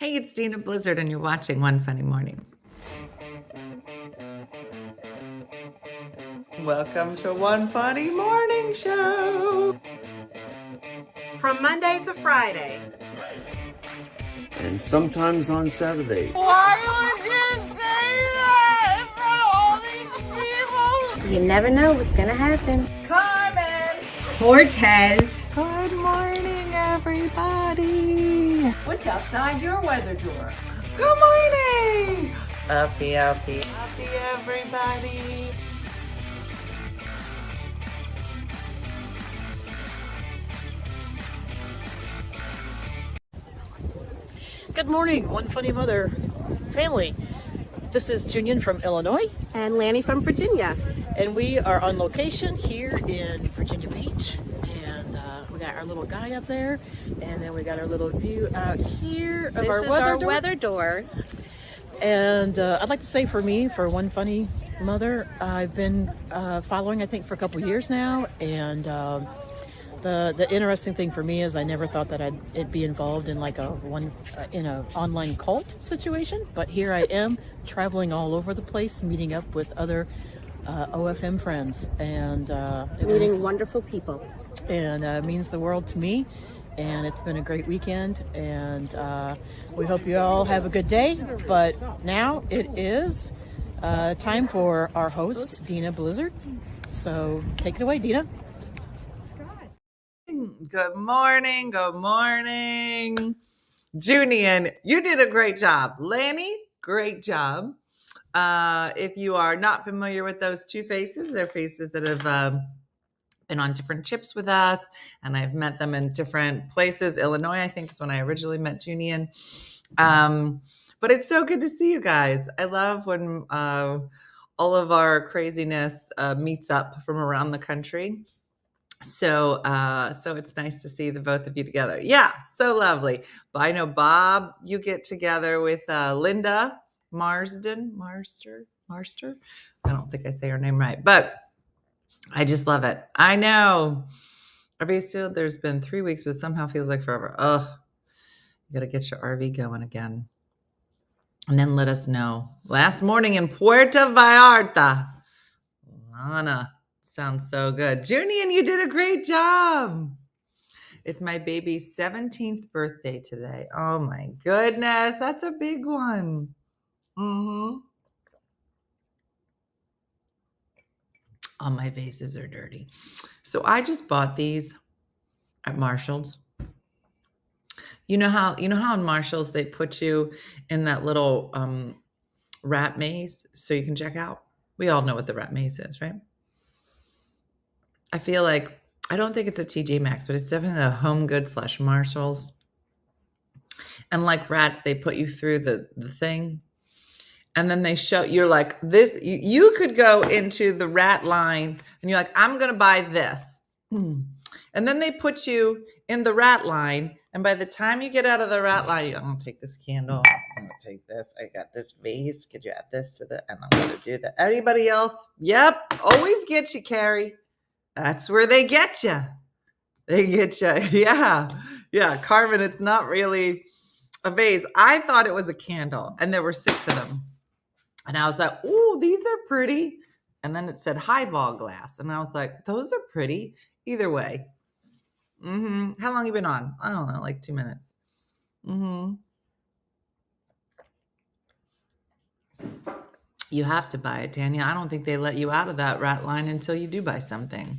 Hey, it's Dina Blizzard, and you're watching One Funny Morning. Welcome to One Funny Morning Show. From Monday to Friday. And sometimes on Saturday. Why would you say that in front of all these people? You never know what's gonna happen. Carmen. Cortez. Good morning, everybody. What's outside your weather drawer? Good morning. Uppie, everybody. Good morning, One Funny Mother family. This is Junior from Illinois. And Lanny from Virginia. And we are on location here in Virginia Beach. And we got our little guy up there. And then we got our little view out here of our weather door. And I'd like to say for me, for One Funny Mother, I've been following, I think, for a couple years now. And the interesting thing for me is I never thought that I'd be involved in like in a online cult situation, but here I am traveling all over the place, meeting up with other OFM friends, and Meeting wonderful people. And it means the world to me. And it's been a great weekend, and we hope you all have a good day. But now it is time for our host, Dina Blizzard. So take it away, Dina. Good morning. Junior, you did a great job. Lanny, great job. If you are not familiar with those two faces, they're faces that have been on different trips with us, and I've met them in different places. Illinois, I think, is when I originally met Junior. But it's so good to see you guys. I love when all of our craziness meets up from around the country. So it's nice to see the both of you together. Yeah, so lovely. But I know, Bob, you get together with Linda Marster. I don't think I say her name right, but I just love it. I know. There's been 3 weeks, but somehow feels like forever. Ugh, you got to get your RV going again. And then let us know. Last morning in Puerto Vallarta. Lana. Sounds so good. Junior, you did a great job. It's my baby's 17th birthday today. Oh my goodness. That's a big one. All my vases are dirty. So I just bought these at Marshall's. You know how in Marshall's they put you in that little rat maze so you can check out? We all know what the rat maze is, right? I feel like, I don't think it's a TJ Maxx, but it's definitely the Home Goods / Marshalls. And like rats, they put you through the thing. And then they show, you're like, this, you could go into the rat line and you're like, I'm going to buy this. And then they put you in the rat line. And by the time you get out of the rat line, I'm going to take this candle. I'm going to take this. I got this vase. Could you add this to the, and I'm going to do that. Anybody else? Yep. Always get you, Carrie. That's where they get you. They get you. Yeah. Yeah. Carmen, it's not really a vase. I thought it was a candle, and there were 6 of them. And I was like, ooh, these are pretty. And then it said highball glass. And I was like, those are pretty. Either way. How long you been on? I don't know, like 2 minutes. You have to buy it, Danielle. I don't think they let you out of that rat line until you do buy something.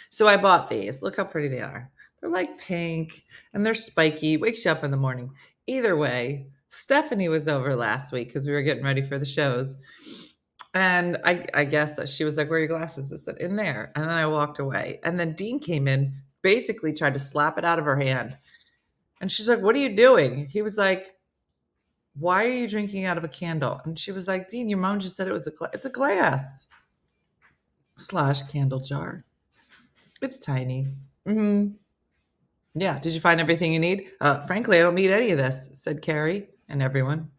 So I bought these. Look how pretty they are. They're like pink and they're spiky. Wakes you up in the morning. Either way, Stephanie was over last week because we were getting ready for the shows. And I guess she was like, where are your glasses? I said, in there. And then I walked away. And then Dean came in, basically tried to slap it out of her hand. And she's like, what are you doing? He was like, why are you drinking out of a candle? And she was like, Dean, your mom just said it was it's a glass / candle jar. It's tiny. Yeah. Did you find everything you need? Frankly, I don't need any of this, said Carrie and everyone.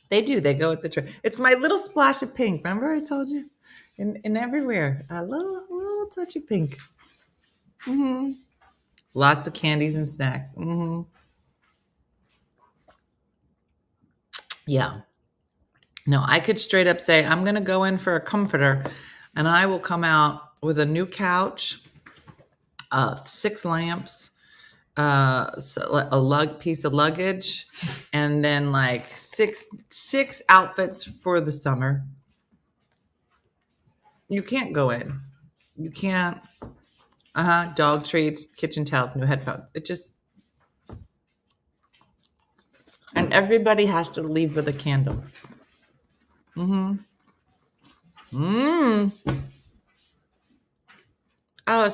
They do. They go with the trend. It's my little splash of pink. Remember I told you? In everywhere. A little touch of pink. Lots of candies and snacks. Yeah. No, I could straight up say, I'm going to go in for a comforter and I will come out with a new couch, 6 lamps, piece of luggage, and then like six outfits for the summer. You can't go in. You can't. Dog treats, kitchen towels, new headphones. It just, and everybody has to leave with a candle. Oh,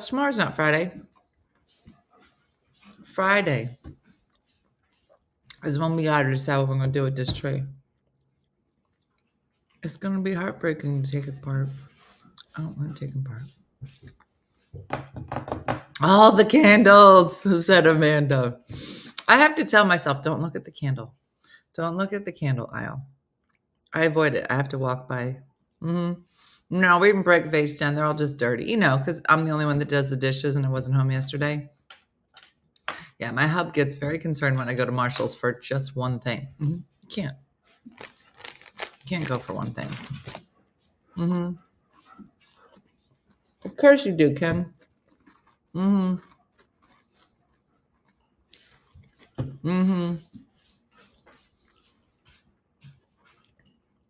tomorrow's not Friday. Friday is when we gotta decide what we're gonna do with this tree. It's gonna be heartbreaking to take it apart. I don't want to take it apart. All the candles, said Amanda. I have to tell myself, don't look at the candle. Don't look at the candle aisle. I avoid it. I have to walk by. No, we didn't break vase down. They're all just dirty. Because I'm the only one that does the dishes and I wasn't home yesterday. Yeah, my hub gets very concerned when I go to Marshall's for just one thing. You can't. You can't go for one thing. Of course you do, Kim.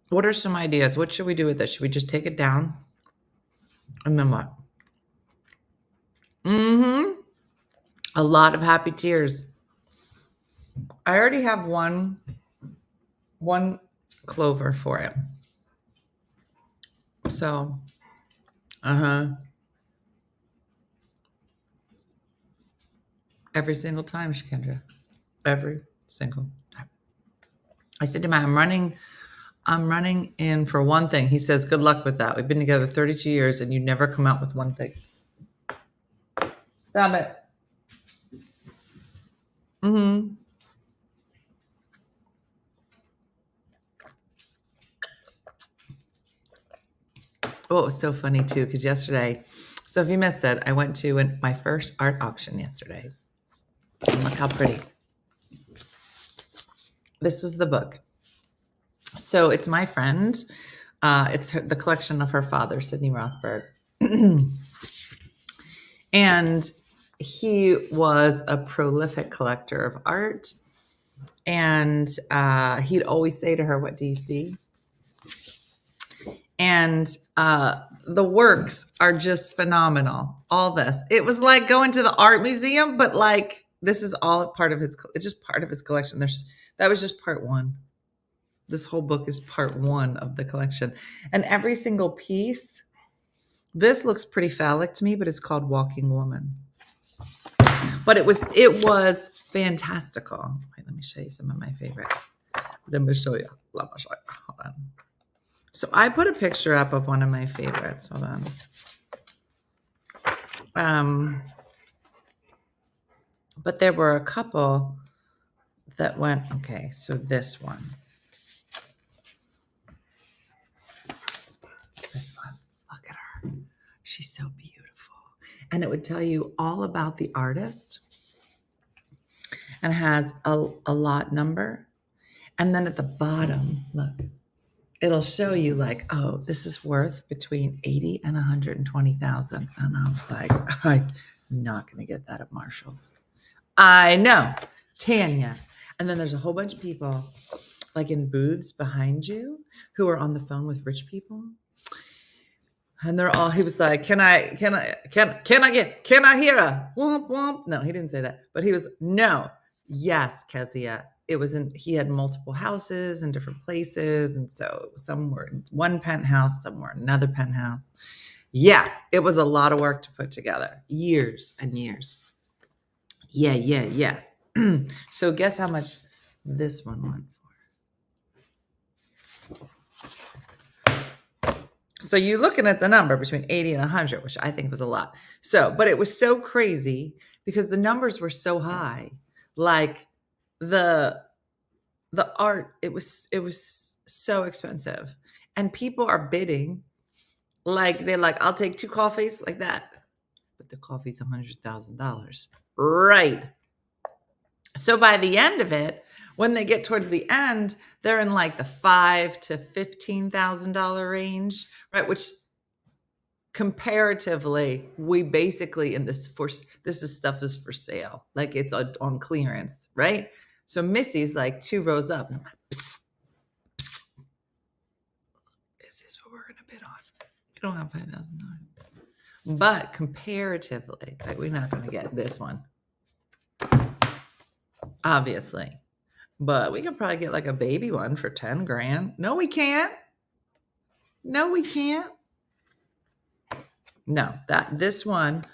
What are some ideas? What should we do with this? Should we just take it down? And then what? A lot of happy tears. I already have one clover for it. So, every single time, Shikendra. Every single time. I said to him, I'm running in for one thing. He says, good luck with that. We've been together 32 years and you never come out with one thing. Stop it. Oh, it was so funny too, because yesterday, so if you missed it, I went to my first art auction yesterday. And look how pretty. This was the book. So it's my friend. It's the collection of her father, Sidney Rothberg. And he was a prolific collector of art. And he'd always say to her, what do you see? And the works are just phenomenal. All this. It was like going to the art museum, but like this is all part of it's just part of his collection. That was just part one. This whole book is part one of the collection. And every single piece, this looks pretty phallic to me, but it's called Walking Woman. But it was fantastical. Wait, let me show you some of my favorites. Let me show you. Hold on. So I put a picture up of one of my favorites. Hold on. But there were a couple that went, okay, so this one. This one, look at her. She's so beautiful. And it would tell you all about the artist and has a lot number. And then at the bottom, look, it'll show you like, oh, this is worth between 80 and 120,000. And I was like, I'm not going to get that at Marshall's. I know, Tanya. And then there's a whole bunch of people like in booths behind you who are on the phone with rich people. And he was like, can I hear her? Womp, womp. No, he didn't say that, but he was, no, yes, Kezia. He had multiple houses in different places. And so some were in one penthouse, some were in another penthouse. Yeah, it was a lot of work to put together. Years and years. Yeah. So guess how much this one went for? So you're looking at the number between 80 and 100, which I think was a lot. So, but it was so crazy because the numbers were so high. Like the art, it was so expensive. And people are bidding. Like they're like, I'll take 2 coffees like that. But the coffee's $100,000. Right. So by the end of it, When they get towards the end, they're in like the $5,000 to $15,000 range, right? Which comparatively, we basically in this stuff is for sale, like it's on clearance, right? So Missy's like 2 rows up. And I'm like, psst, psst. Is this what we're gonna bid on? We don't have $5,000, but comparatively, like we're not gonna get this one, obviously. But we could probably get like a baby one for 10 grand. No, we can't. No, we can't. No, this one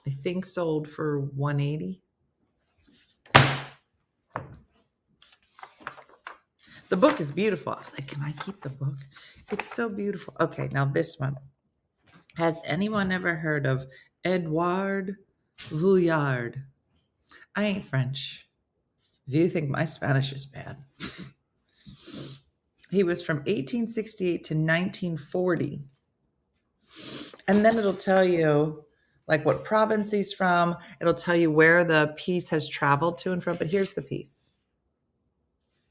I think sold for 180. The book is beautiful. I was like, can I keep the book? It's so beautiful. Okay, now this one. Has anyone ever heard of Edouard Vuillard? I ain't French. If you think my Spanish is bad. He was from 1868 to 1940. And then it'll tell you like what province he's from. It'll tell you where the piece has traveled to and from. But here's the piece.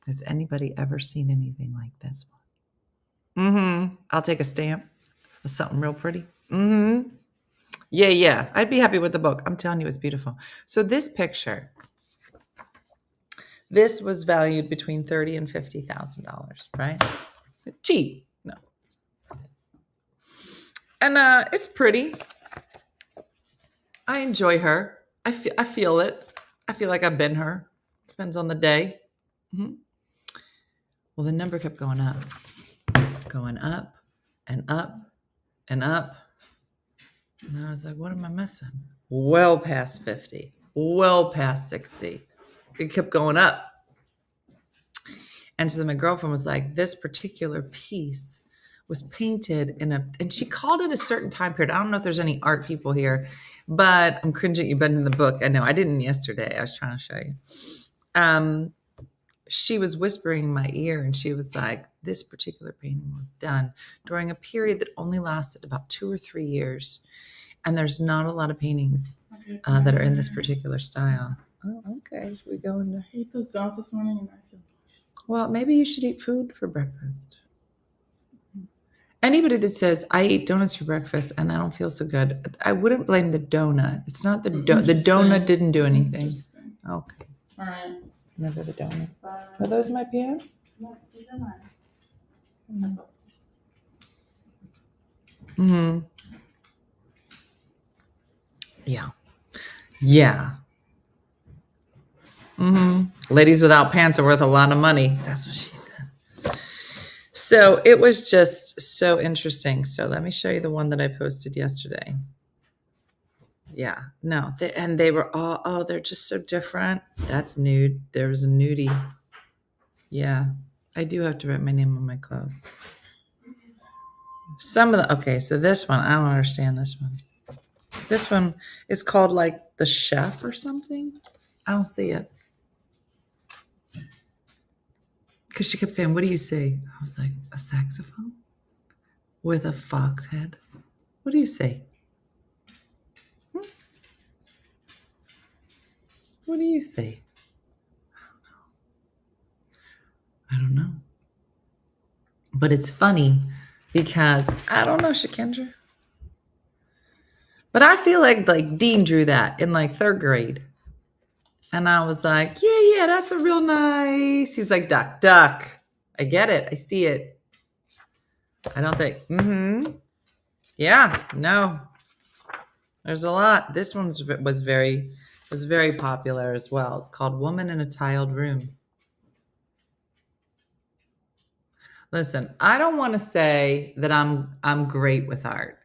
Has anybody ever seen anything like this one? I'll take a stamp of something real pretty. Yeah. I'd be happy with the book. I'm telling you, it's beautiful. So this picture, this was valued between $30,000 and $50,000, right? Cheap. No. And it's pretty. I enjoy her. I feel it. I feel like I've been her. Depends on the day. Well, the number kept going up and up and up. And I was like, what am I missing? Well past 50, well past 60. It kept going up. And so then my girlfriend was like, this particular piece was painted and she called it a certain time period. I don't know if there's any art people here, but I'm cringing. You've been in the book. I know I didn't yesterday. I was trying to show you. She was whispering in my ear and she was like, this particular painting was done during a period that only lasted about 2 or 3 years. And there's not a lot of paintings that are in this particular style. Oh, okay. Should we go into... I ate those donuts this morning and I feel... Well, maybe you should eat food for breakfast. Anybody that says, I eat donuts for breakfast and I don't feel so good, I wouldn't blame the donut. It's not the donut didn't do anything. Okay. All right. It's never the donut. Are those my pants? No, these are mine. Yeah. Ladies without pants are worth a lot of money. That's what she said. So it was just so interesting. So let me show you the one that I posted yesterday. Yeah, no. They were all, they're just so different. That's nude. There was a nudie. Yeah, I do have to write my name on my clothes. Okay, so this one, I don't understand this one. This one is called like the chef or something. I don't see it. Because she kept saying, what do you say? I was like, a saxophone with a fox head. What do you say? What do you say? I don't know. But it's funny because I don't know, Shakendra. But I feel like Dean drew that in like 3rd grade. And I was like, yeah, that's a real nice. He was like, duck. I get it. I see it. I don't think, yeah, no. There's a lot. This one was very popular as well. It's called Woman in a Tiled Room. Listen, I don't want to say that I'm great with art,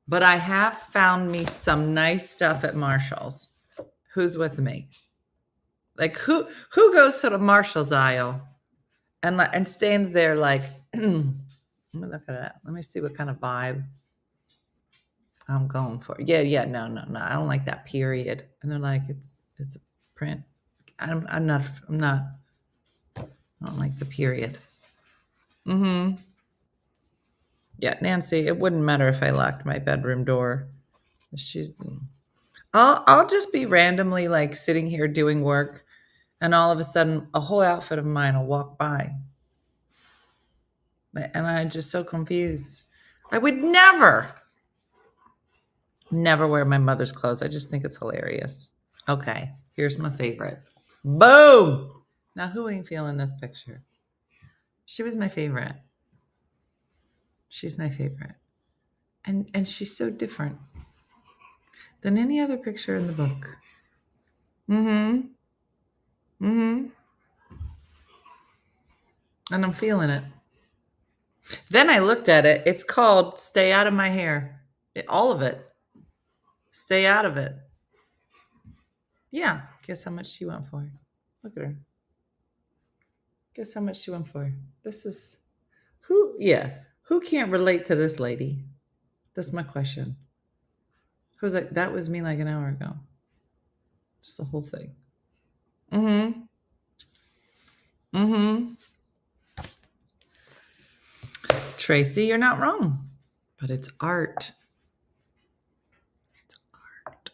but I have found me some nice stuff at Marshall's. Who's with me? Like who goes to the Marshall's aisle and stands there like, let me look at that. Let me see what kind of vibe I'm going for. Yeah, no. I don't like that period. And they're like, it's a print. I don't like the period. Yeah, Nancy, it wouldn't matter if I locked my bedroom door. I'll just be randomly like sitting here doing work And all of a sudden, a whole outfit of mine will walk by. And I'm just so confused. I would never wear my mother's clothes. I just think it's hilarious. Okay, here's my favorite. Boom! Now, who ain't feeling this picture? She was my favorite. She's my favorite. And she's so different than any other picture in the book. Mm-hmm. Mm-hmm. And I'm feeling it. Then I looked at it. It's called Stay Out of My Hair. All of it. Stay out of it. Yeah. Guess how much she went for? Look at her. Guess how much she went for? This is who? Yeah. Who can't relate to this lady? That's my question. Who's like, that was me like an hour ago. Just the whole thing. Mm-hmm. Mm-hmm. Tracy, you're not wrong. But it's art. It's art.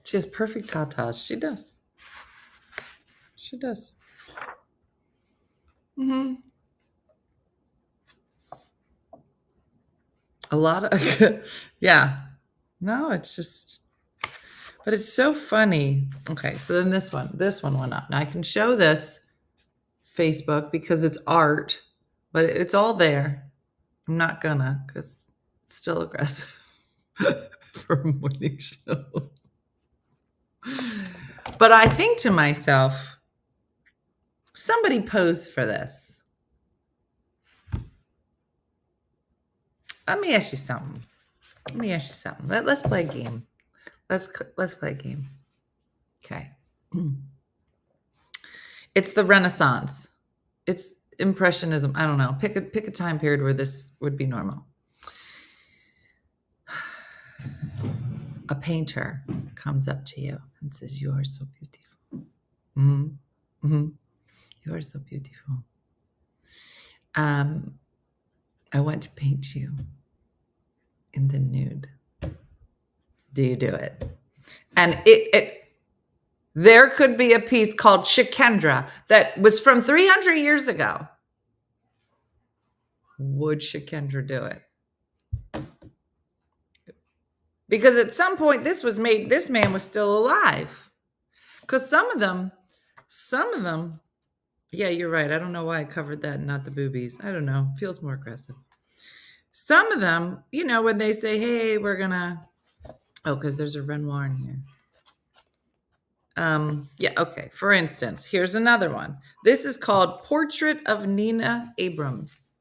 She has perfect tatas. She does. She does. Mm-hmm. A lot of, yeah. No, it's just, but it's so funny. Okay, so then this one went up. Now I can show this Facebook because it's art, but it's all there. I'm not gonna because it's still aggressive for a morning show. But I think to myself, somebody posed for this. Let me ask you something. Let's play a game. Let's play a game. Okay. It's the Renaissance. It's Impressionism. I don't know. Pick a time period where this would be normal. A painter comes up to you and says, "You are so beautiful. Mm-hmm. Mm-hmm. You are so beautiful. I want to paint you in the nude. Do you do it?" And there could be a piece called Shikendra that was from 300 years ago. Would Shikendra do it? Because at some point this man was still alive. Because some of them, yeah, you're right. I don't know why I covered that and not the boobies. I don't know. Feels more aggressive. Some of them, when they say, "Hey, we're gonna," because there's a Renoir in here. Yeah, okay. For instance, here's another one. This is called Portrait of Nina Abrams.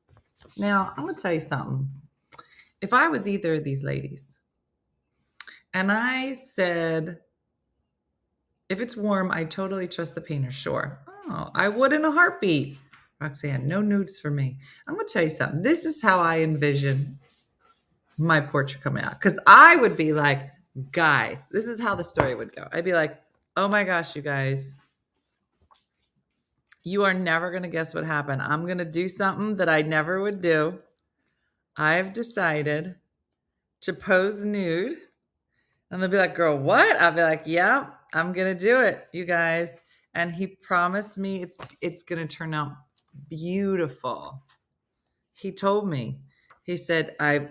Now, I'm gonna tell you something. If I was either of these ladies, and I said, if it's warm, I totally trust the painter. Sure. Oh, I would in a heartbeat. Roxanne, no nudes for me. I'm going to tell you something. This is how I envision my portrait coming out. Because I would be like, guys, this is how the story would go. I'd be like, oh my gosh, you guys. You are never going to guess what happened. I'm going to do something that I never would do. I've decided to pose nude. And they'll be like, "Girl, what?" I'll be like, "Yeah, I'm going to do it, you guys." And he promised me it's going to turn out beautiful. He told me. He said, I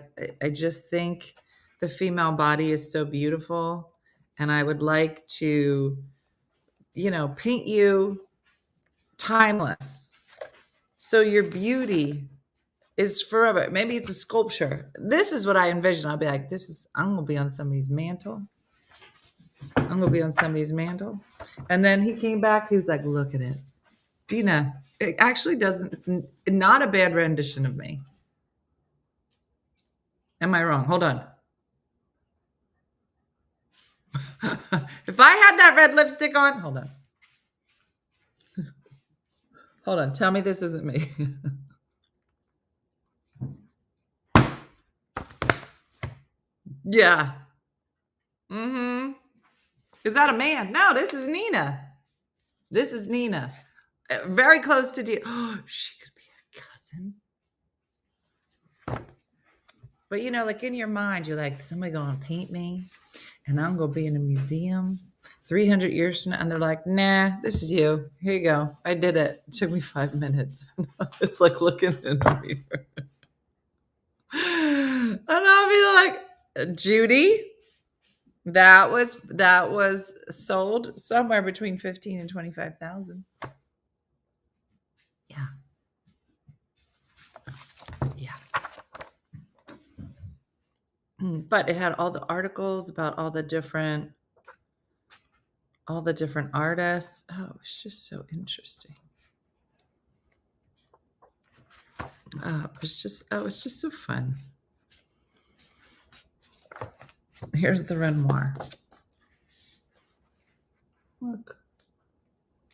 just think the female body is so beautiful. And I would like to, paint you timeless. So your beauty is forever. Maybe it's a sculpture. This is what I envision. I'll be like, I'm going to be on somebody's mantle. And then he came back. He was like, "Look at it. Dina, it actually doesn't, it's not a bad rendition of me. Am I wrong? Hold on." If I had that red lipstick on, hold on. Hold on. Tell me this isn't me. Yeah. Mm-hmm. Is that a man? No, this is Nina. Very close to Dina. Oh, she could be a cousin. But like in your mind, you're like, somebody gonna paint me and I'm gonna be in a museum 300 years from now, and they're like, nah, this is you. Here you go. I did it. It took me 5 minutes. It's like looking in a mirror. And I'll be like, Judy, that was sold somewhere between 15 and 25,000. Yeah. Yeah. But it had all the articles about all the different artists. Oh, it's just so interesting. It's just so fun. Here's the Renoir. Look,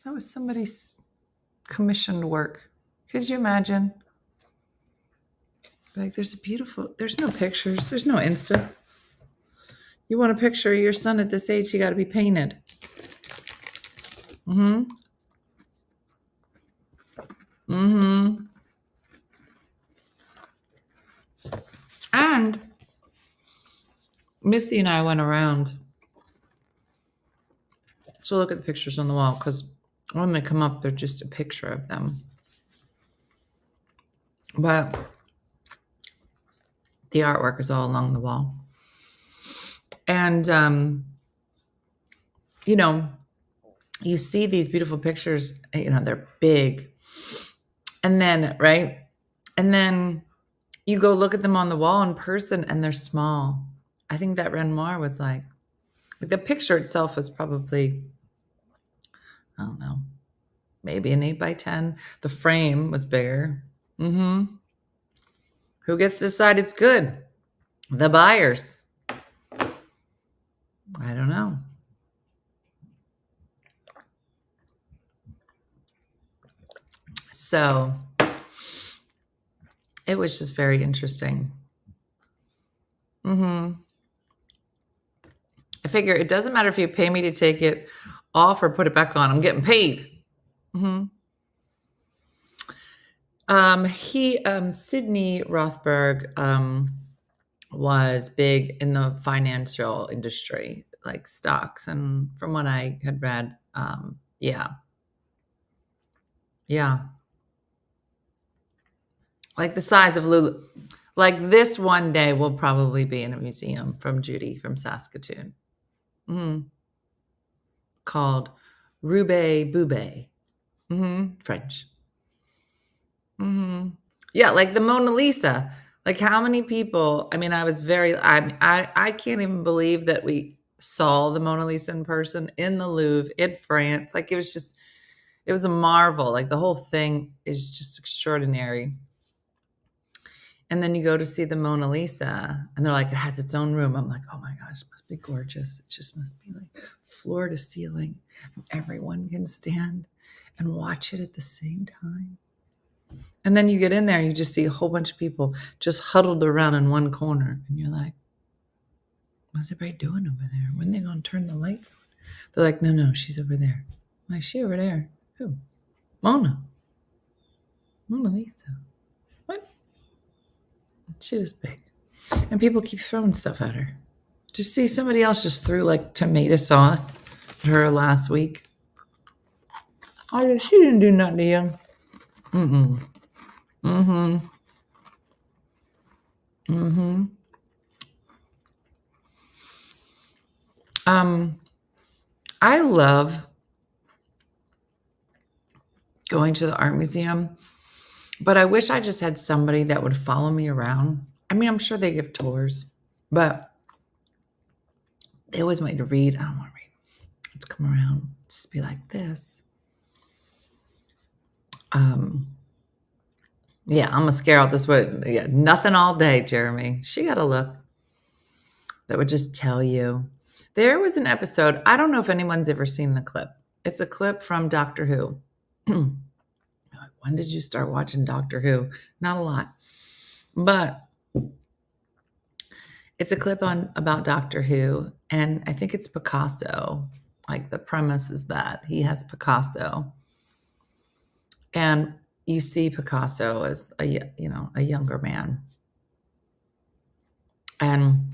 that was somebody's commissioned work. Could you imagine? Like, there's no pictures. There's no Insta. You want a picture of your son at this age, you got to be painted. Mm-hmm. Mm-hmm. And Missy and I went around to look at the pictures on the wall, because when they come up, they're just a picture of them. But the artwork is all along the wall. And, you see these beautiful pictures, they're big. And then, right? And then you go look at them on the wall in person and they're small. I think that Renoir was like the picture itself was probably, I don't know, maybe an 8x10. The frame was bigger. Mm-hmm. Who gets to decide it's good? The buyers. I don't know. So it was just very interesting. Mm-hmm. I figure it doesn't matter if you pay me to take it off or put it back on. I'm getting paid. Mm-hmm. Sidney Rothberg was big in the financial industry, like stocks, and from what I had read, yeah. Like the size of Lulu. Like this one day will probably be in a museum from Judy from Saskatoon. Called Roubaix Boubet. French. Yeah, like the Mona Lisa. Like how many people, I mean, I can't even believe that we saw the Mona Lisa in person in the Louvre in France. Like it was a marvel. Like the whole thing is just extraordinary. And then you go to see the Mona Lisa and they're like, it has its own room. I'm like, oh my gosh, it must be gorgeous. It just must be like floor to ceiling. Everyone can stand and watch it at the same time. And then you get in there and you just see a whole bunch of people just huddled around in one corner. And you're like, what's everybody doing over there? When are they going to turn the lights on? They're like, no, she's over there. I'm like, she over there? Who? Mona Lisa. What? She was big. And people keep throwing stuff at her. Just see somebody else just threw like tomato sauce at her last week. Oh, she didn't do nothing to you. I love going to the art museum, but I wish I just had somebody that would follow me around. I mean, I'm sure they give tours, but they always want you to read. I don't want to read. Let's come around. Just be like this. Yeah, I'm gonna scare out this way. Yeah, nothing all day, Jeremy. She got a look that would just tell you. There was an episode. I don't know if anyone's ever seen the clip. It's a clip from Doctor Who. When did you start watching Doctor Who? Not a lot, but it's a clip about Doctor Who, and I think it's Picasso. Like the premise is that he has Picasso, and you see Picasso as a younger man. And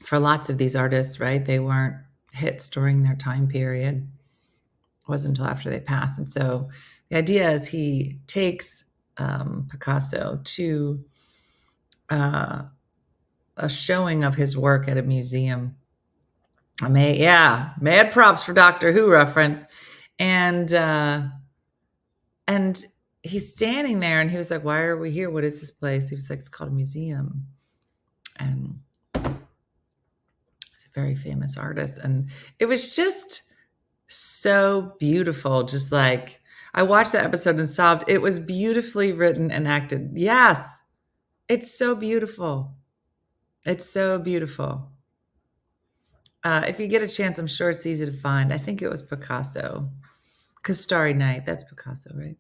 for lots of these artists, right, they weren't hits during their time period. It wasn't until after they passed. And so the idea is he takes Picasso to a showing of his work at a museum. Mad props for Doctor Who reference. And he's standing there and he was like, why are we here? What is this place? He was like, it's called a museum. And he's a very famous artist. And it was just so beautiful. Just like, I watched that episode and sobbed. It was beautifully written and acted. Yes. It's so beautiful. It's so beautiful. If you get a chance, I'm sure it's easy to find. I think it was Picasso. Because Starry Night, that's Picasso, right?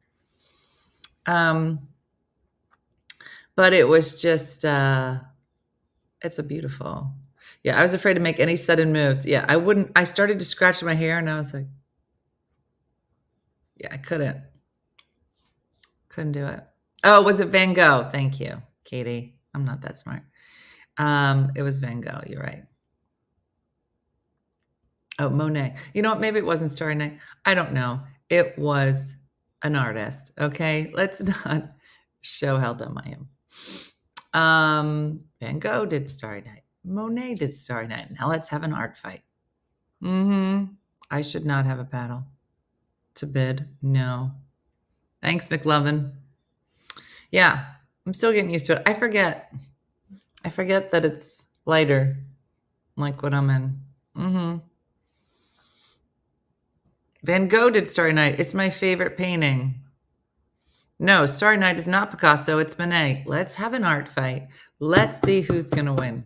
But it was just, it's a beautiful. Yeah, I was afraid to make any sudden moves. Yeah, I started to scratch my hair and I was like, yeah, I couldn't do it. Oh, was it Van Gogh? Thank you, Katie. I'm not that smart. It was Van Gogh. You're right. Oh, Monet. You know what? Maybe it wasn't Starry Night. I don't know. It was an artist. Okay. Let's not show how dumb I am. Van Gogh did Starry Night. Monet did Starry Night. Now let's have an art fight. I should not have a battle to bid. No. Thanks, McLovin. Yeah. I'm still getting used to it. I forget that it's lighter, like what I'm in. Van Gogh did Starry Night. It's my favorite painting. No, Starry Night is not Picasso. It's Monet. Let's have an art fight. Let's see who's going to win.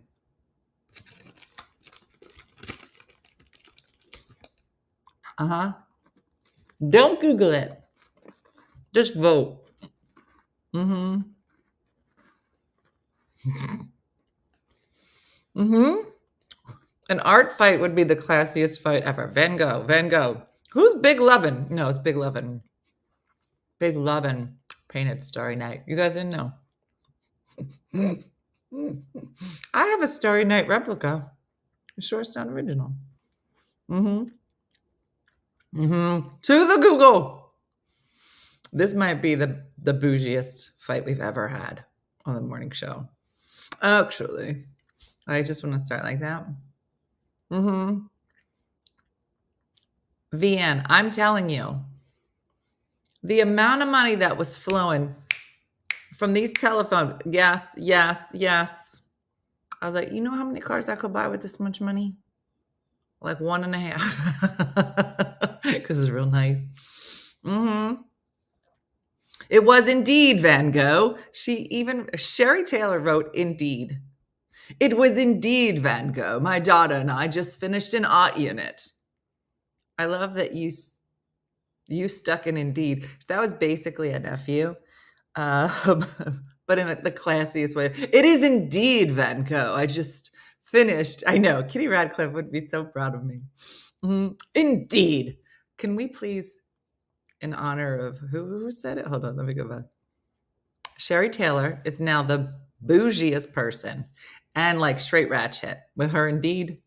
Don't Google it. Just vote. An art fight would be the classiest fight ever. Van Gogh. Who's Big Lovin'? No, it's Big Lovin'. Big Lovin' painted Starry Night. You guys didn't know. I have a Starry Night replica. I'm sure it's not original. To the Google. This might be the bougiest fight we've ever had on the morning show. Actually, I just want to start like that. VN, I'm telling you, the amount of money that was flowing from these telephones, yes. I was like, you know how many cars I could buy with this much money? Like 1.5. Because it's real nice. It was indeed Van Gogh. Sherry Taylor wrote indeed. It was indeed Van Gogh. My daughter and I just finished an art unit. I love that you stuck in indeed. That was basically a nephew, but in the classiest way. It is indeed Van Gogh. I just finished. I know. Kitty Radcliffe would be so proud of me. Indeed. Can we please, in honor of who said it? Hold on. Let me go back. Sherry Taylor is now the bougiest person and like straight ratchet with her indeed.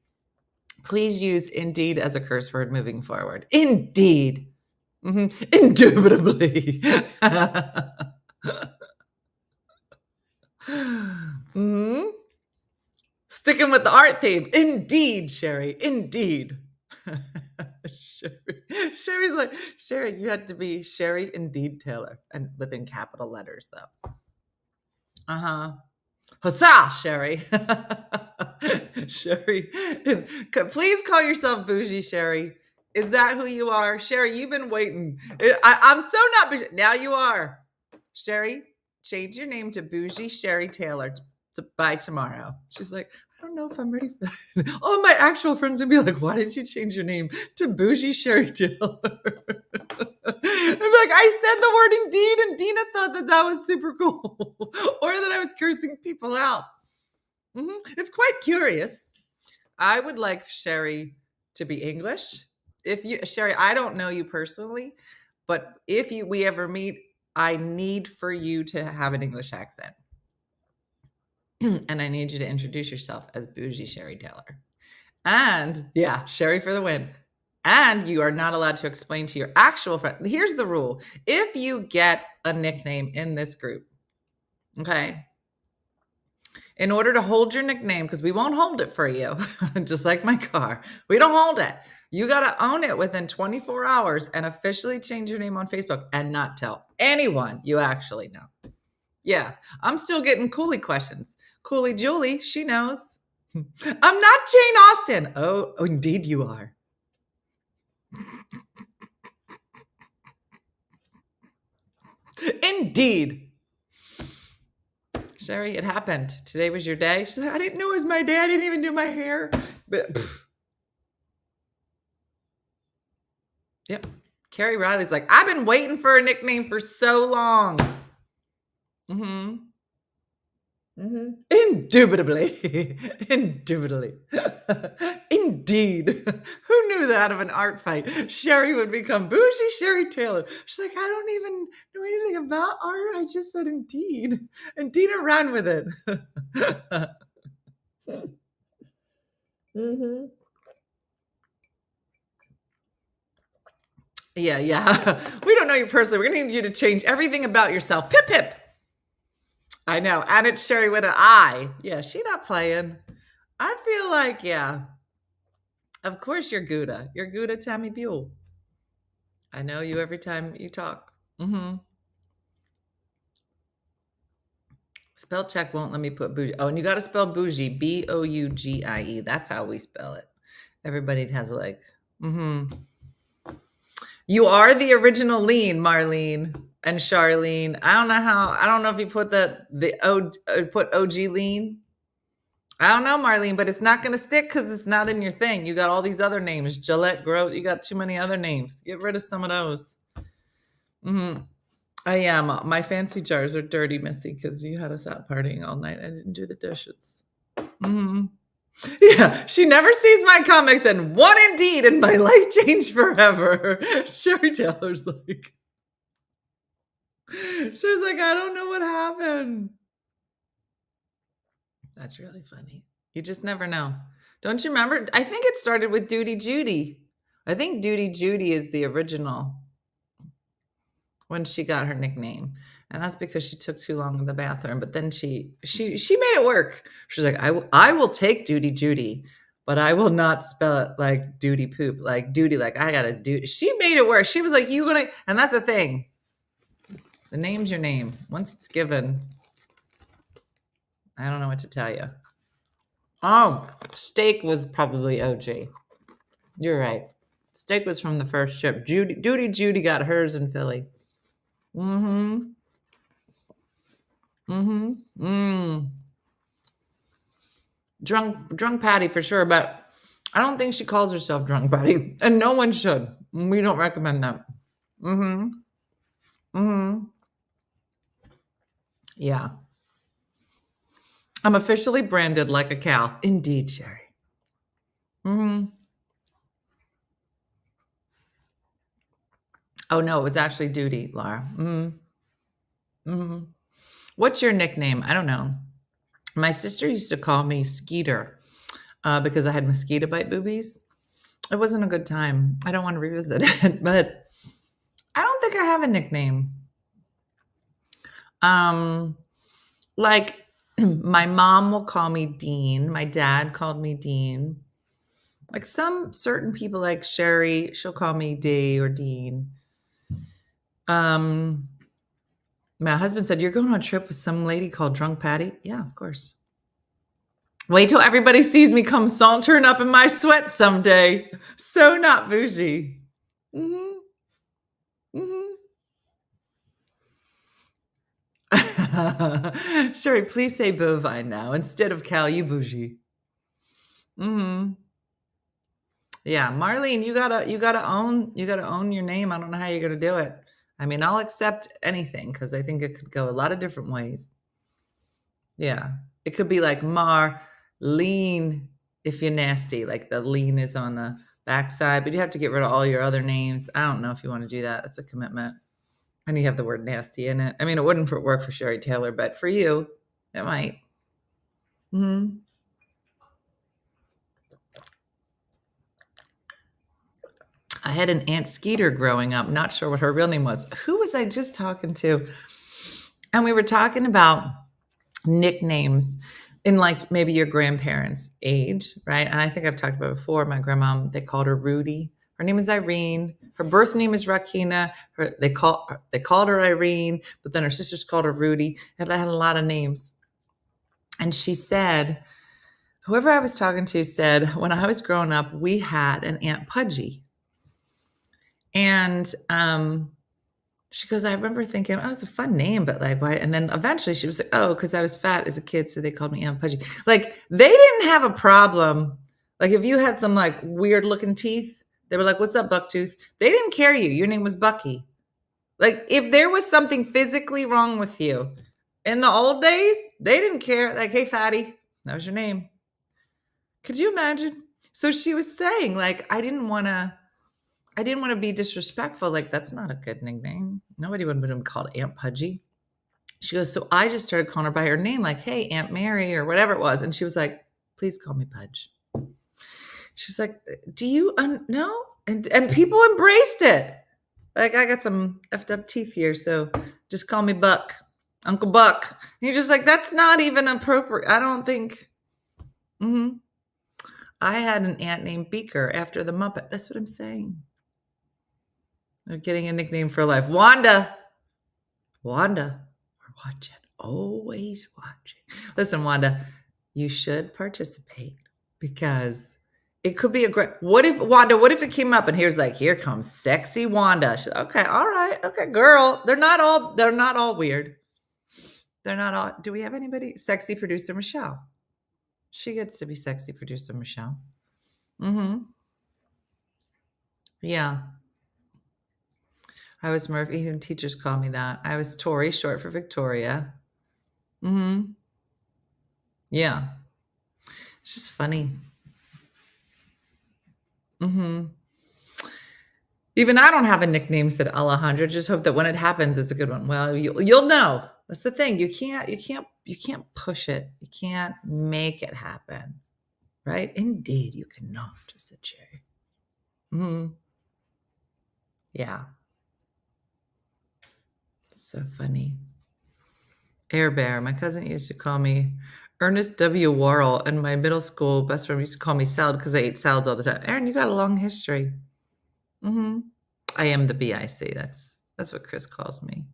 Please use indeed as a curse word moving forward. Indeed. Indubitably. Sticking with the art theme. Indeed, Sherry. Indeed. Sherry's like, Sherry, you had to be Sherry Indeed Taylor. And within capital letters, though. Huzzah, Sherry. Sherry, please call yourself bougie, Sherry. Is that who you are? Sherry, you've been waiting. I'm so not bougie. Now you are. Sherry, change your name to Bougie Sherry Taylor by tomorrow. She's like, I don't know if I'm ready for that. All my actual friends would be like, why did you change your name to Bougie Sherry Taylor? I'm like, I said the word indeed, and Dina thought that was super cool. Or that I was cursing people out. It's quite curious. I would like Sherry to be English. Sherry, I don't know you personally, but if we ever meet, I need for you to have an English accent. And I need you to introduce yourself as Bougie Sherry Taylor. And yeah, Sherry for the win. And you are not allowed to explain to your actual friend. Here's the rule. If you get a nickname in this group, okay, in order to hold your nickname, because we won't hold it for you, just like my car, we don't hold it. You got to own it within 24 hours and officially change your name on Facebook and not tell anyone you actually know. Yeah, I'm still getting Cooley questions. Cooley Julie, she knows. I'm not Jane Austen. Oh, indeed you are. Indeed. Sherry, it happened. Today was your day. She's like, I didn't know it was my day. I didn't even do my hair. But yep. Carrie Riley's like, I've been waiting for a nickname for so long. Mm-hmm. Mm-hmm. Indubitably. Indubitably. Indeed. Who knew that out of an art fight? Sherry would become bougie Sherry Taylor. She's like, I don't even know anything about art. I just said indeed. And Dina ran with it. Mm-hmm. Yeah. We don't know you personally. We're going to need you to change everything about yourself. Pip, pip. I know. And it's Sherry with an I. Yeah, she not playing. I feel like, yeah. Of course you're Gouda. You're Gouda Tammy Buell. I know you every time you talk. Mm-hmm. Spell check won't let me put bougie. Oh, and you got to spell bougie. B-O-U-G-I-E. That's how we spell it. Everybody has like, mm-hmm. You are the original Lean, Marlene and Charlene. I don't know if you put put OG Lean. I don't know, Marlene, but it's not going to stick because it's not in your thing. You got all these other names. Gillette Groat. You got too many other names. Get rid of some of those. Mm-hmm. I am. My fancy jars are dirty, Missy, because you had us out partying all night. I didn't do the dishes. Mm-hmm. Yeah, she never sees my comics, and one indeed, and my life changed forever. Sherry Taylor's like, she was like, I don't know what happened. That's really funny. You just never know. Don't you remember? I think it started with Duty Judy. I think Duty Judy is the original when she got her nickname. And that's because she took too long in the bathroom. But then she made it work. She's like, I will take Duty Judy, but I will not spell it like duty poop, like duty, like I gotta do. She made it work. She was like, and that's the thing. The name's your name. Once it's given, I don't know what to tell you. Oh, steak was probably OG. You're right. Steak was from the first trip. Duty Judy got hers in Philly. Mm-hmm. Mm-hmm. Mm. Drunk Patty for sure, but I don't think she calls herself Drunk Patty. And no one should. We don't recommend that. Mm-hmm. Mm-hmm. Yeah. I'm officially branded like a cow. Indeed, Sherry. Mm-hmm. Oh, no, it was actually Duty, Laura. Mm-hmm. Mm-hmm. What's your nickname? I don't know. My sister used to call me Skeeter because I had mosquito bite boobies. It wasn't a good time. I don't want to revisit it, but I don't think I have a nickname. Like my mom will call me Dean. My dad called me Dean. Like some certain people like Sherry, she'll call me D or Dean. My husband said, you're going on a trip with some lady called Drunk Patty? Yeah, of course. Wait till everybody sees me come sauntering up in my sweats someday. So not bougie. Mm-hmm. Mm-hmm. Sherry, please say bovine now. Instead of cow, you bougie. Mm-hmm. Yeah, Marlene, you gotta own your name. I don't know how you're gonna do it. I mean, I'll accept anything because I think it could go a lot of different ways. Yeah. It could be like Marlene if you're nasty, like the lean is on the backside, but you have to get rid of all your other names. I don't know if you want to do that. That's a commitment. And you have the word nasty in it. I mean, it wouldn't work for Sherry Taylor, but for you, it might. Mm-hmm. I had an Aunt Skeeter growing up. Not sure what her real name was. Who was I just talking to? And we were talking about nicknames in like maybe your grandparents' age, right? And I think I've talked about it before. My grandma, they called her Rudy. Her name is Irene. Her birth name is Rakina. They called her Irene, but then her sisters called her Rudy. And I had a lot of names. And she said, whoever I was talking to said, when I was growing up, we had an Aunt Pudgy. And she goes, I remember thinking, oh, it's a fun name, but like, why? And then eventually she was like, oh, because I was fat as a kid, so they called me Aunt Pudgy. Like, they didn't have a problem. Like, if you had some like weird looking teeth, they were like, what's up, Bucktooth? They didn't care you. Your name was Bucky. Like, if there was something physically wrong with you in the old days, they didn't care. Like, hey, fatty, that was your name. Could you imagine? So she was saying, like, I didn't want to be disrespectful. Like, that's not a good nickname. Nobody would have been called Aunt Pudgy. She goes, so I just started calling her by her name, like, hey, Aunt Mary or whatever it was. And she was like, please call me Pudge. She's like, do you know? And people embraced it. Like, I got some effed up teeth here, so just call me Buck, Uncle Buck. And you're just like, that's not even appropriate. I don't think. I had an aunt named Beaker after the Muppet. That's what I'm saying. They're getting a nickname for life. Wanda, we're watching, always watching. Listen, Wanda, you should participate because it could be a great. What if it came up and here comes sexy Wanda? She's, okay, all right, okay, girl. They're not all weird. They're not all. Do we have anybody? Sexy producer Michelle. She gets to be sexy producer Michelle. Yeah. I was Murphy. Even teachers call me that. I was Tori, short for Victoria. Yeah. It's just funny. Even I don't have a nickname, said Alejandra. Just hope that when it happens, it's a good one. Well, you'll know. That's the thing. You can't push it. You can't make it happen. Right? Indeed, you cannot, said Jerry. Yeah. So funny. Air Bear. My cousin used to call me Ernest W. Worrell, and my middle school best friend used to call me Salad because I ate salads all the time. Aaron, you got a long history. I am the BIC. That's what Chris calls me.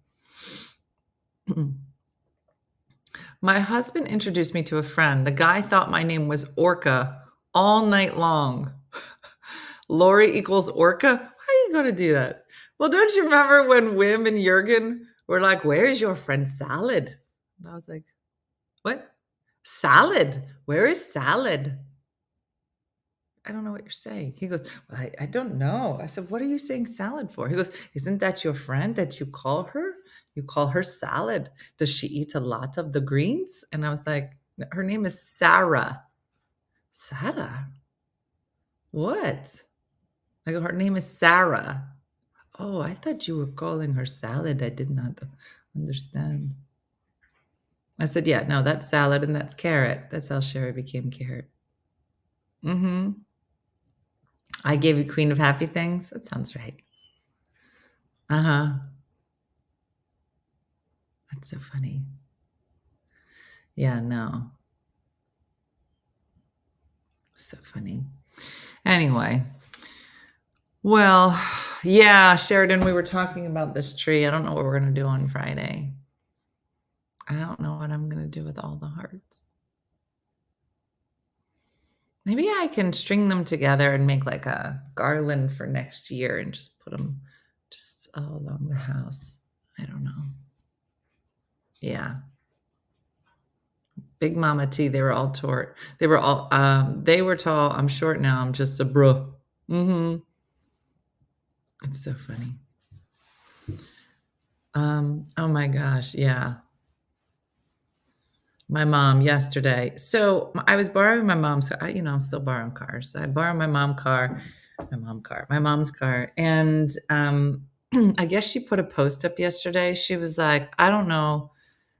My husband introduced me to a friend. The guy thought my name was Orca all night long. Lori equals Orca? How are you going to do that? Well, don't you remember when Wim and Jurgen were like, where's your friend Salad? And I was like, what? Salad? Where is Salad? I don't know what you're saying. He goes, well, I don't know. I said, what are you saying salad for? He goes, isn't that your friend that you call her? You call her Salad. Does she eat a lot of the greens? And I was like, her name is Sarah. Sarah? What? I go, her name is Sarah. Oh, I thought you were calling her Salad. I did not understand. I said, yeah, no, that's salad and that's carrot. That's how Sherry became carrot. I gave you Queen of Happy Things. That sounds right. That's so funny. Yeah, no. So funny. Anyway. Well, yeah, Sheridan, we were talking about this tree. I don't know what we're going to do on Friday. I don't know what I'm going to do with all the hearts. Maybe I can string them together and make like a garland for next year and just put them just all along the house. I don't know. Yeah. Big Mama T, they were all tort. They were tall. I'm short now. I'm just a bro. It's so funny. Oh my gosh. Yeah. My mom yesterday. So I was borrowing my mom's car. I'm still borrowing cars. So I borrowed my mom's car. And I guess she put a post up yesterday. She was like, I don't know.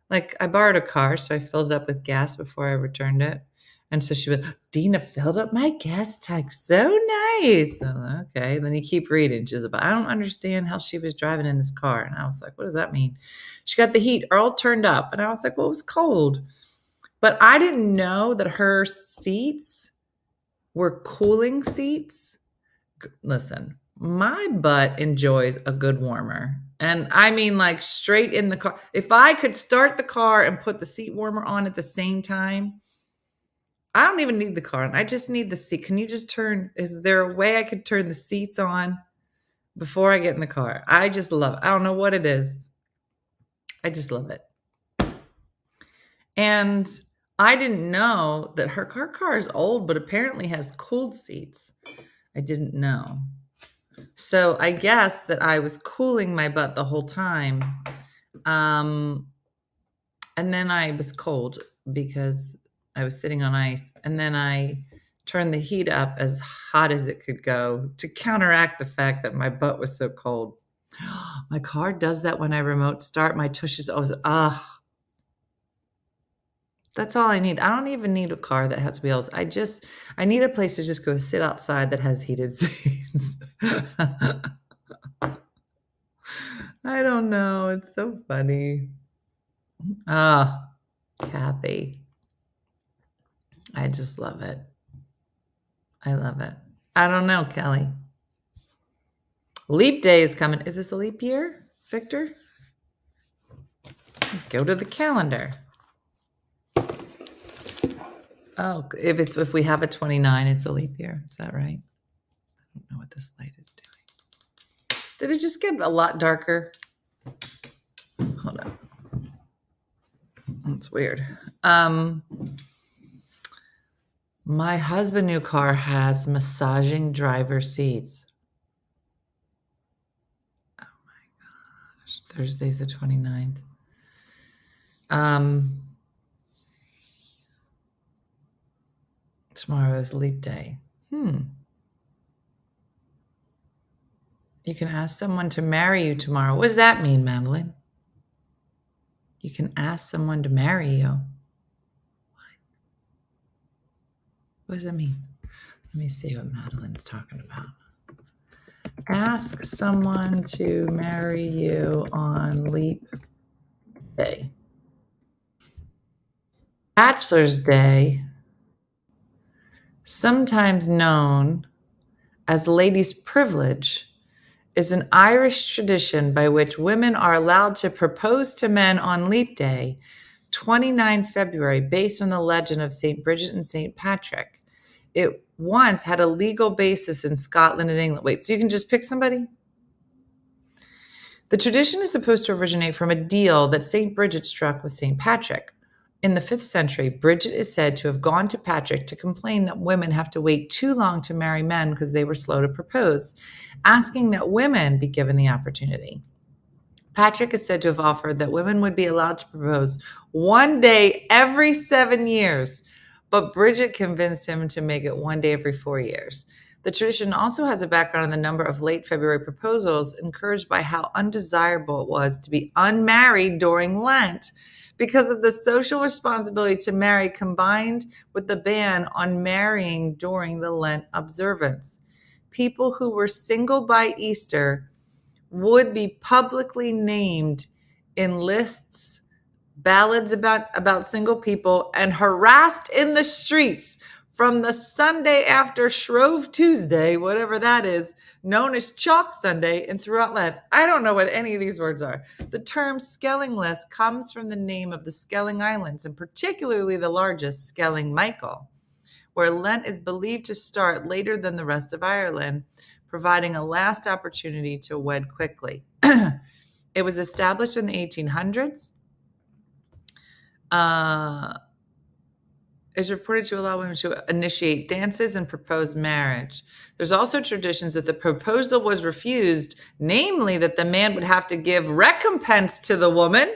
Like, I borrowed a car, so I filled it up with gas before I returned it. And so she was, Dina filled up my gas tank. So nice. Okay. Then you keep reading. She's about, I don't understand how she was driving in this car. And I was like, what does that mean? She got the heat all turned up. And I was like, well, it was cold. But I didn't know that her seats were cooling seats. Listen, my butt enjoys a good warmer. And I mean, like straight in the car. If I could start the car and put the seat warmer on at the same time, I don't even need the car on. I just need the seat. Can you just turn? Is there a way I could turn the seats on before I get in the car? I just love it. I don't know what it is. I just love it. And I didn't know that her car is old, but apparently has cooled seats. I didn't know. So I guess that I was cooling my butt the whole time. And then I was cold because I was sitting on ice. And then I turned the heat up as hot as it could go to counteract the fact that my butt was so cold. My car does that when I remote start. My tush is always, that's all I need. I don't even need a car that has wheels. I need a place to just go sit outside that has heated seats. I don't know. It's so funny. Kathy. I just love it. I love it. I don't know, Kelly. Leap day is coming. Is this a leap year, Victor? Go to the calendar. Oh, if we have a 29, it's a leap year. Is that right? I don't know what this light is doing. Did it just get a lot darker? Hold on. That's weird. My husband's new car has massaging driver seats. Oh my gosh. Thursday's the 29th. Tomorrow is leap day. You can ask someone to marry you tomorrow. What does that mean, Madeline? You can ask someone to marry you. What does that mean? Let me see what Madeline's talking about. Ask someone to marry you on leap day. Bachelor's Day, sometimes known as ladies' privilege, is an Irish tradition by which women are allowed to propose to men on leap day, 29 February, based on the legend of St. Bridget and St. Patrick. It once had a legal basis in Scotland and England. Wait, so you can just pick somebody? The tradition is supposed to originate from a deal that St. Bridget struck with St. Patrick. In the 5th century, Bridget is said to have gone to Patrick to complain that women have to wait too long to marry men because they were slow to propose, asking that women be given the opportunity. Patrick is said to have offered that women would be allowed to propose one day every 7 years, but Bridget convinced him to make it one day every 4 years. The tradition also has a background in the number of late February proposals, encouraged by how undesirable it was to be unmarried during Lent, because of the social responsibility to marry combined with the ban on marrying during the Lent observance. People who were single by Easter would be publicly named in lists, ballads about single people, and harassed in the streets from the Sunday after Shrove Tuesday, whatever that is, known as Chalk Sunday, and throughout Lent. I don't know what any of these words are. The term Skellingless comes from the name of the Skelling Islands, and particularly the largest, Skelling Michael, where Lent is believed to start later than the rest of Ireland, providing a last opportunity to wed quickly. It was established in the 1800s. Is reported to allow women to initiate dances and propose marriage. There's also traditions that the proposal was refused, namely that the man would have to give recompense to the woman.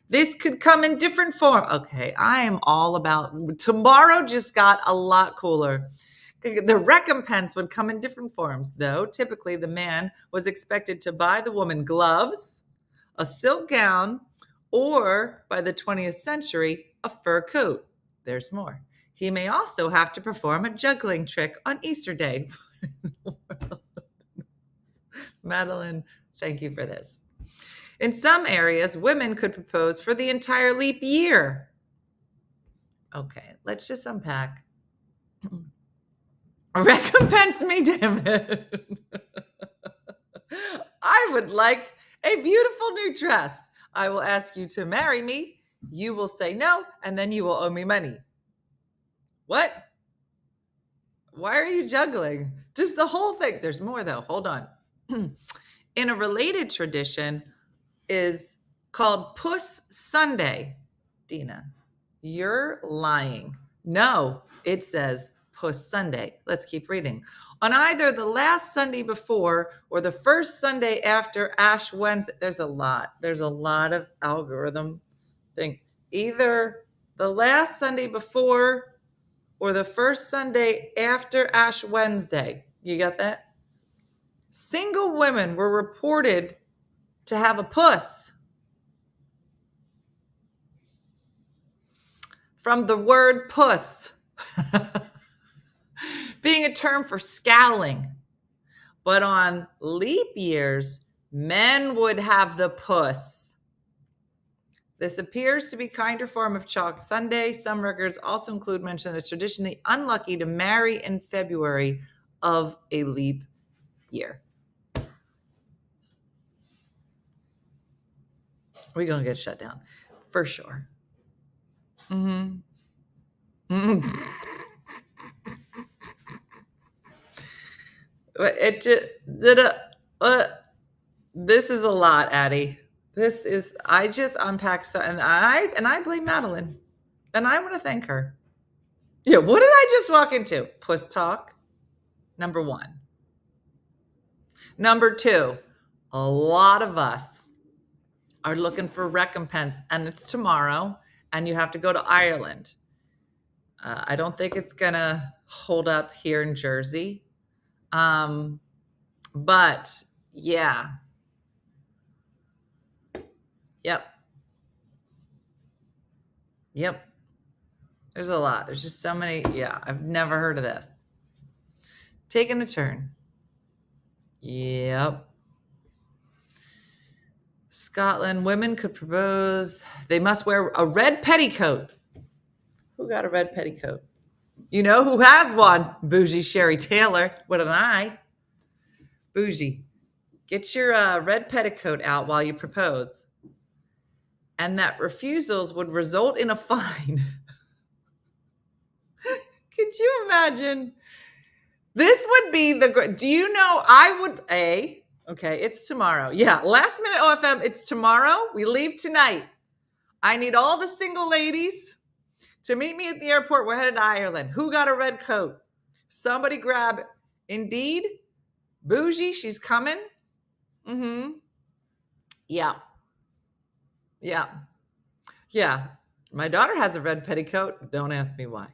This could come in different form. Okay, I am all about, tomorrow just got a lot cooler. The recompense would come in different forms, though. Typically, the man was expected to buy the woman gloves, a silk gown, or by the 20th century, a fur coat. There's more. He may also have to perform a juggling trick on Easter Day. Madeline, thank you for this. In some areas, women could propose for the entire leap year. Okay, let's just unpack. Recompense me, damn it. I would like a beautiful new dress. I will ask you to marry me. You will say no, and then you will owe me money. What? Why are you juggling? Just the whole thing. There's more, though. Hold on. In a related tradition is called Puss Sunday. Dina, you're lying. No, it says Puss Sunday. Let's keep reading. On either the last Sunday before or the first Sunday after Ash Wednesday. There's a lot of algorithm thing. Either the last Sunday before or the first Sunday after Ash Wednesday. You got that? Single women were reported to have a puss. From the word puss being a term for scowling. But on leap years, men would have the puss. This appears to be kinder form of Chalk Sunday. Some records also include mention that it's traditionally unlucky to marry in February of a leap year. We're going to get shut down for sure. This is a lot, Addie. I just unpacked so, and I blame Madeline, and I want to thank her. Yeah, what did I just walk into? Puss talk, number one. Number two, a lot of us are looking for recompense, and it's tomorrow, and you have to go to Ireland. I don't think it's gonna hold up here in Jersey, but yeah. Yep. There's a lot. There's just so many. Yeah, I've never heard of this. Taking a turn. Yep. Scotland, women could propose. They must wear a red petticoat. Who got a red petticoat? You know who has one? Bougie Sherry Taylor. What an eye. Bougie, get your red petticoat out while you propose. And that refusals would result in a fine. Could you imagine? This would be do you know okay, it's tomorrow. Yeah, last minute OFM, it's tomorrow. We leave tonight. I need all the single ladies to meet me at the airport. We're headed to Ireland. Who got a red coat? Somebody grab it. Indeed. Bougie, she's coming. Yeah. My daughter has a red petticoat. Don't ask me why.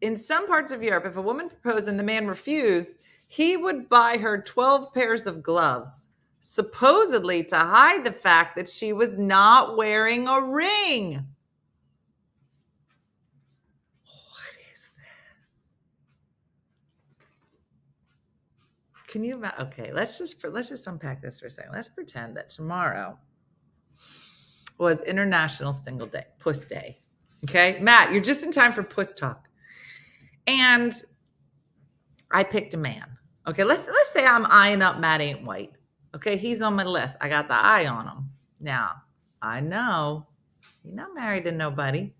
In some parts of Europe, if a woman proposed and the man refused, he would buy her 12 pairs of gloves, supposedly to hide the fact that she was not wearing a ring. What is this? Can you imagine? Okay, let's just unpack this for a second. Let's pretend that tomorrow was International Single Day, Puss Day. Okay, Matt, you're just in time for Puss Talk. And I picked a man. Okay, let's say I'm eyeing up Matt Ain't White. Okay, he's on my list. I got the eye on him. Now, I know you're not married to nobody.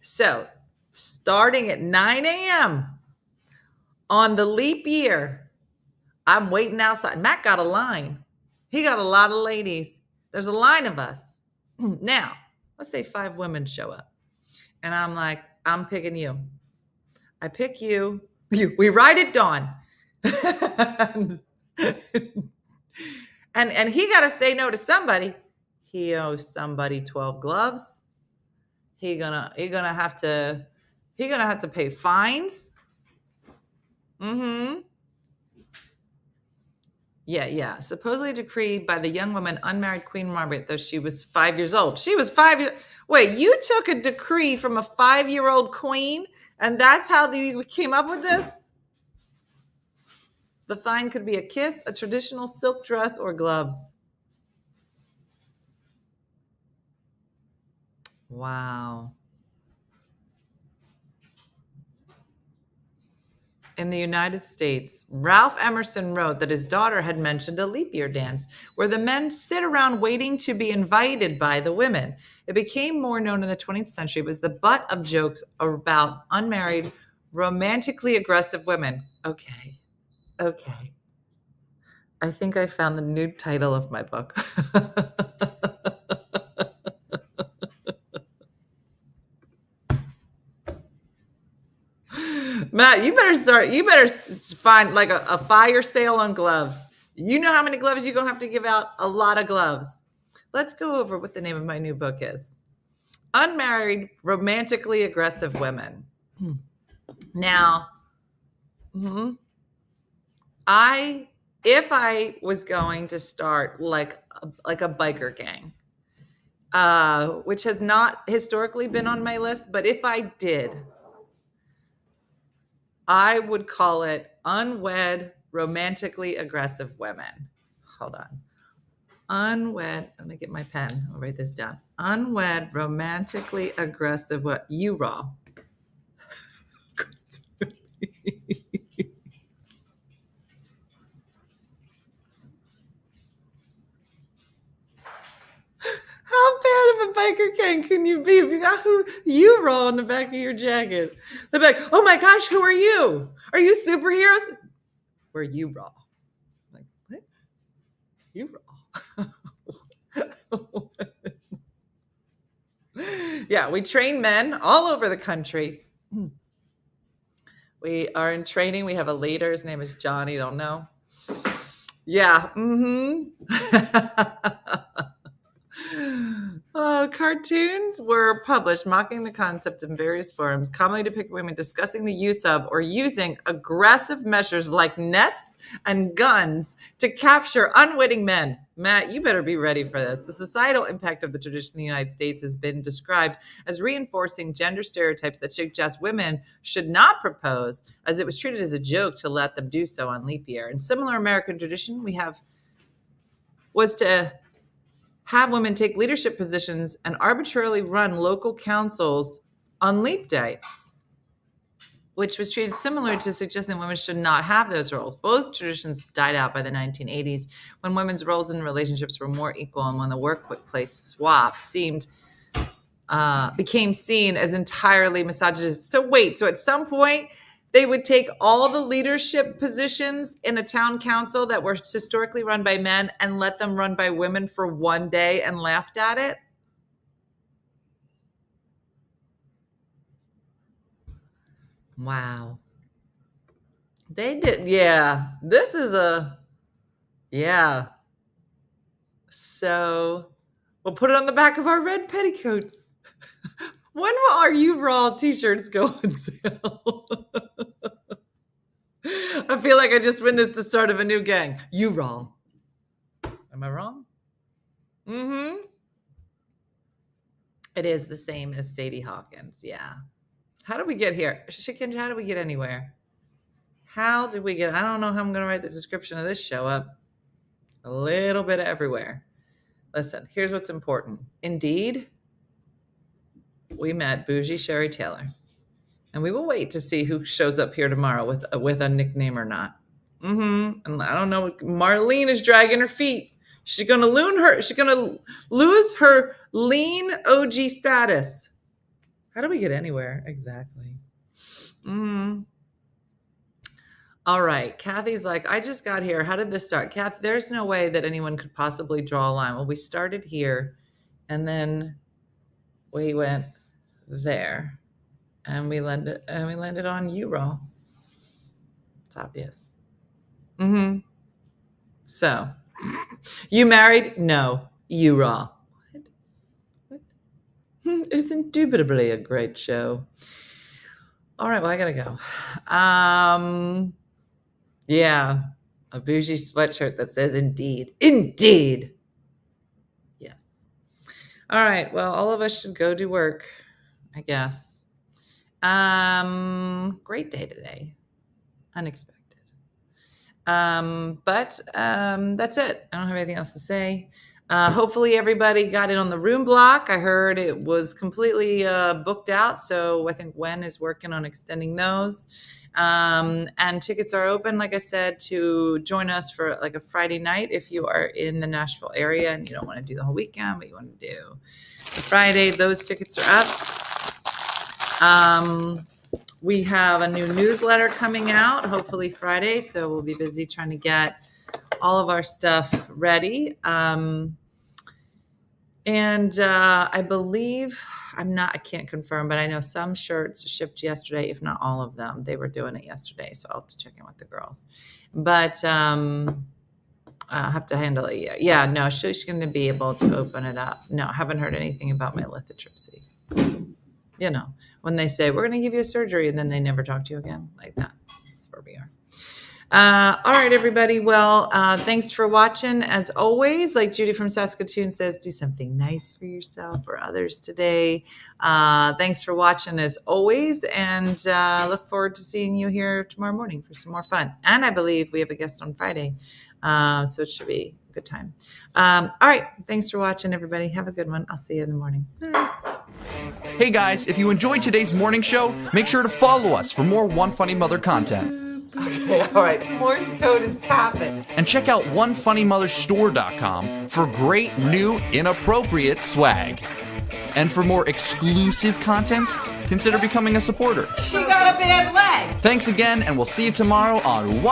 So, starting at 9 a.m. on the leap year, I'm waiting outside. Matt got a line. He got a lot of ladies. There's a line of us. Now, let's say 5 women show up. And I'm like, I'm picking you. I pick you. We ride at dawn. and he got to say no to somebody. He owes somebody 12 gloves. He gonna have to pay fines. Yeah. Supposedly decreed by the young woman, unmarried Queen Margaret, though she was 5 years old. She was 5 years. Wait, you took a decree from a 5-year-old queen, and that's how you came up with this? The fine could be a kiss, a traditional silk dress, or gloves. Wow. In the United States, Ralph Emerson wrote that his daughter had mentioned a leap year dance where the men sit around waiting to be invited by the women. It became more known in the 20th century. It was the butt of jokes about unmarried, romantically aggressive women. Okay. I think I found the new title of my book. Matt, you better find like a fire sale on gloves. You know how many gloves you're going to have to give out? A lot of gloves. Let's go over what the name of my new book is. Unmarried, Romantically Aggressive Women. Now, if I was going to start like a biker gang, which has not historically been on my list, but if I did, I would call it Unwed, Romantically Aggressive Women. Hold on. Unwed, let me get my pen. I'll write this down. Unwed, Romantically Aggressive, what? You raw. How bad of a biker gang can you be if you got you raw on the back of your jacket? They're like, oh my gosh, who are you? Are you superheroes? We're you raw. Like, what? You raw. Yeah, we train men all over the country. We are in training. We have a leader. His name is Johnny. Don't know. Yeah. Cartoons were published mocking the concept in various forms, commonly depict women discussing the use of or using aggressive measures like nets and guns to capture unwitting men. Matt, you better be ready for this. The societal impact of the tradition in the United States has been described as reinforcing gender stereotypes that suggest women should not propose, as it was treated as a joke to let them do so on leap year. In similar American tradition, was to have women take leadership positions and arbitrarily run local councils on leap day, which was treated similar to suggesting women should not have those roles. Both traditions died out by the 1980s when women's roles in relationships were more equal and when the workplace swap became seen as entirely misogynist. So at some point, they would take all the leadership positions in a town council that were historically run by men and let them run by women for one day and laughed at it. Wow. They did. Yeah. So we'll put it on the back of our red petticoats. When will our You Raw t-shirts go on sale? I feel like I just witnessed the start of a new gang. You Raw. Am I wrong? It is the same as Sadie Hawkins. Yeah. How did we get here? Shikinja, how did we get anywhere? How did we get? I don't know how I'm going to write the description of this show up. A little bit of everywhere. Listen, here's what's important. Indeed, we met Bougie Sherry Taylor. And we will wait to see who shows up here tomorrow with a nickname or not. And I don't know. Marlene is dragging her feet. She's gonna lose her lean OG status. How do we get anywhere? Exactly. All right. Kathy's like, I just got here. How did this start? Kathy, there's no way that anyone could possibly draw a line. Well, we started here and then we went there. And we landed on you raw. It's obvious. So, you married? No, you raw. What? It's indubitably a great show. All right, well, I gotta go. Yeah, a bougie sweatshirt that says indeed. Indeed. Yes. All right. Well, all of us should go do work, I guess. Great day today. Unexpected. But that's it. I don't have anything else to say. Hopefully everybody got in on the room block. I heard it was completely booked out. So I think Gwen is working on extending those. And tickets are open, like I said, to join us for like a Friday night if you are in the Nashville area and you don't want to do the whole weekend, but you want to do the Friday. Those tickets are up. We have a new newsletter coming out, hopefully Friday. So we'll be busy trying to get all of our stuff ready. And I believe, I can't confirm, but I know some shirts shipped yesterday, if not all of them. They were doing it yesterday. So I'll have to check in with the girls. But I'll have to handle it. Yeah, no, she's going to be able to open it up. No, I haven't heard anything about my lithotripsy. You know, when they say, we're going to give you a surgery, and then they never talk to you again, like that. That's where we are. All right, everybody. Well, thanks for watching. As always, like Judy from Saskatoon says, do something nice for yourself or others today. Thanks for watching as always, and look forward to seeing you here tomorrow morning for some more fun. And I believe we have a guest on Friday, so it should be a good time. All right. Thanks for watching, everybody. Have a good one. I'll see you in the morning. Bye. Hey guys, if you enjoyed today's morning show, make sure to follow us for more One Funny Mother content. Okay, all right. Morse code is tapping. And check out OneFunnyMotherStore.com for great new inappropriate swag. And for more exclusive content, consider becoming a supporter. She got a bad leg. Thanks again, and we'll see you tomorrow on